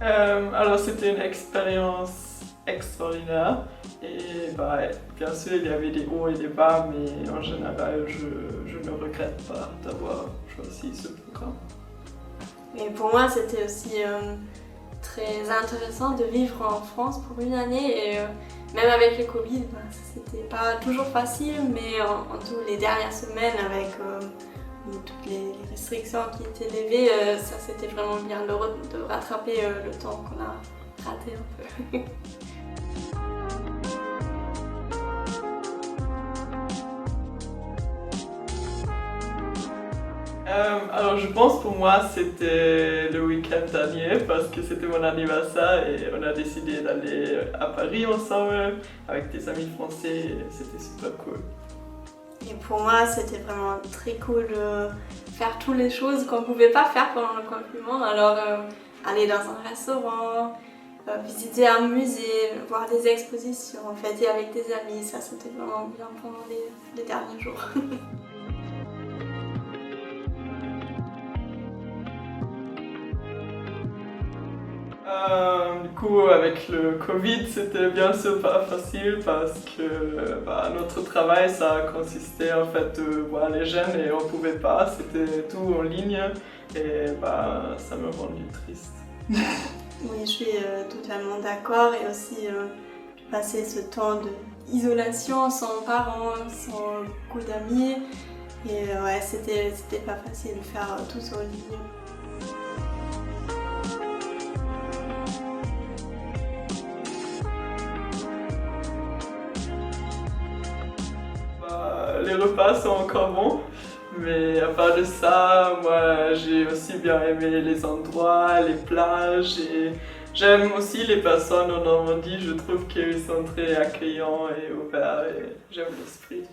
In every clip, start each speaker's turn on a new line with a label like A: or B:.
A: Alors c'était une expérience extraordinaire et bien sûr il y avait des hauts et des bas, mais en général je ne regrette pas d'avoir choisi ce programme.
B: Et pour moi, c'était aussi très intéressant de vivre en France pour une année et même avec le Covid, c'était pas toujours facile, mais en tout les dernières semaines avec toutes les restrictions qui étaient levées, ça c'était vraiment bien de rattraper le temps qu'on a raté un peu.
A: Alors je pense pour moi c'était le week-end dernier parce que c'était mon anniversaire et on a décidé d'aller à Paris ensemble avec des amis français et c'était super cool.
B: Et pour moi, c'était vraiment très cool de faire toutes les choses qu'on ne pouvait pas faire pendant le confinement. Alors, aller dans un restaurant, visiter un musée, voir des expositions, fêter avec des amis, ça c'était vraiment bien pendant les derniers jours.
A: Du coup, avec le Covid, c'était bien sûr pas facile parce que notre travail, ça consistait en fait de voir les jeunes et on pouvait pas, c'était tout en ligne et ça me rendait triste.
B: Oui, je suis totalement d'accord et aussi passer ce temps d'isolation sans parents, sans beaucoup d'amis et ouais, c'était pas facile de faire tout ça en ligne.
A: Les repas sont encore bons, mais à part de ça, moi j'ai aussi bien aimé les endroits, les plages et j'aime aussi les personnes en Normandie, je trouve qu'ils sont très accueillants et ouverts et j'aime l'esprit.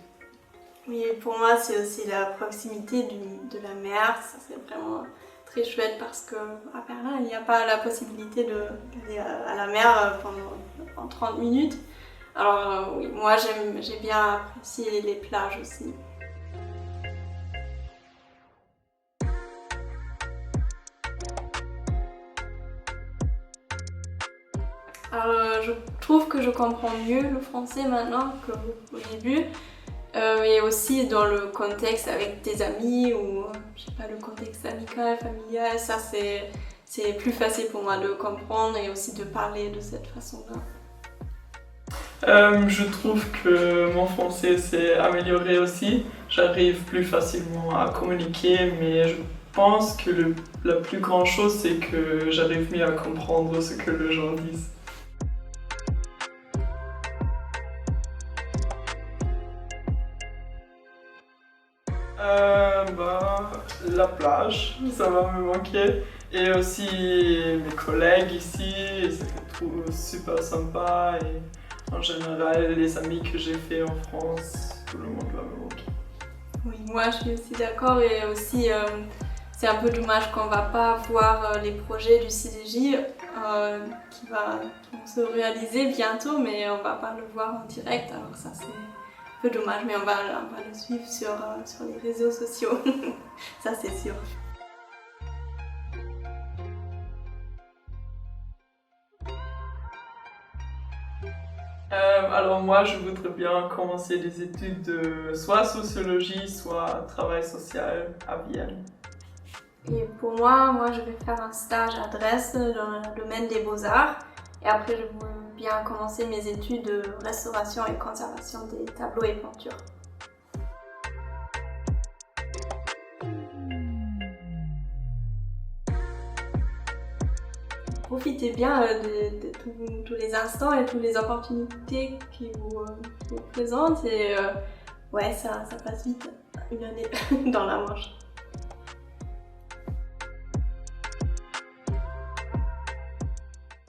B: Oui, pour moi c'est aussi la proximité de la mer, ça c'est vraiment très chouette parce qu'à Berlin il n'y a pas la possibilité d'aller à la mer pendant 30 minutes. Alors oui, moi j'ai bien apprécié les plages aussi. Alors je trouve que je comprends mieux le français maintenant qu'au début. Et aussi dans le contexte avec tes amis ou je sais pas, le contexte amical, familial, ça c'est plus facile pour moi de comprendre et aussi de parler de cette façon-là.
A: Je trouve que mon français s'est amélioré aussi. J'arrive plus facilement à communiquer, mais je pense que la plus grande chose, c'est que j'arrive mieux à comprendre ce que les gens disent. La plage, ça va me manquer. Et aussi mes collègues ici, c'était super sympa. Et en général, les amis que j'ai fait en France, tout le monde va me manquer.
B: Oui, moi je suis aussi d'accord et aussi c'est un peu dommage qu'on va pas voir les projets du CDJ qui vont se réaliser bientôt, mais on va pas le voir en direct, alors ça c'est un peu dommage, mais on va le suivre sur les réseaux sociaux, ça c'est sûr.
A: Alors moi, je voudrais bien commencer des études de soit sociologie, soit travail social à Vienne.
B: Et pour moi je vais faire un stage à Dresde dans le domaine des beaux-arts et après je veux bien commencer mes études de restauration et conservation des tableaux et peintures. Profitez bien de tous les instants et toutes les opportunités qui vous présentent et ouais, ça passe vite, une année dans la Manche.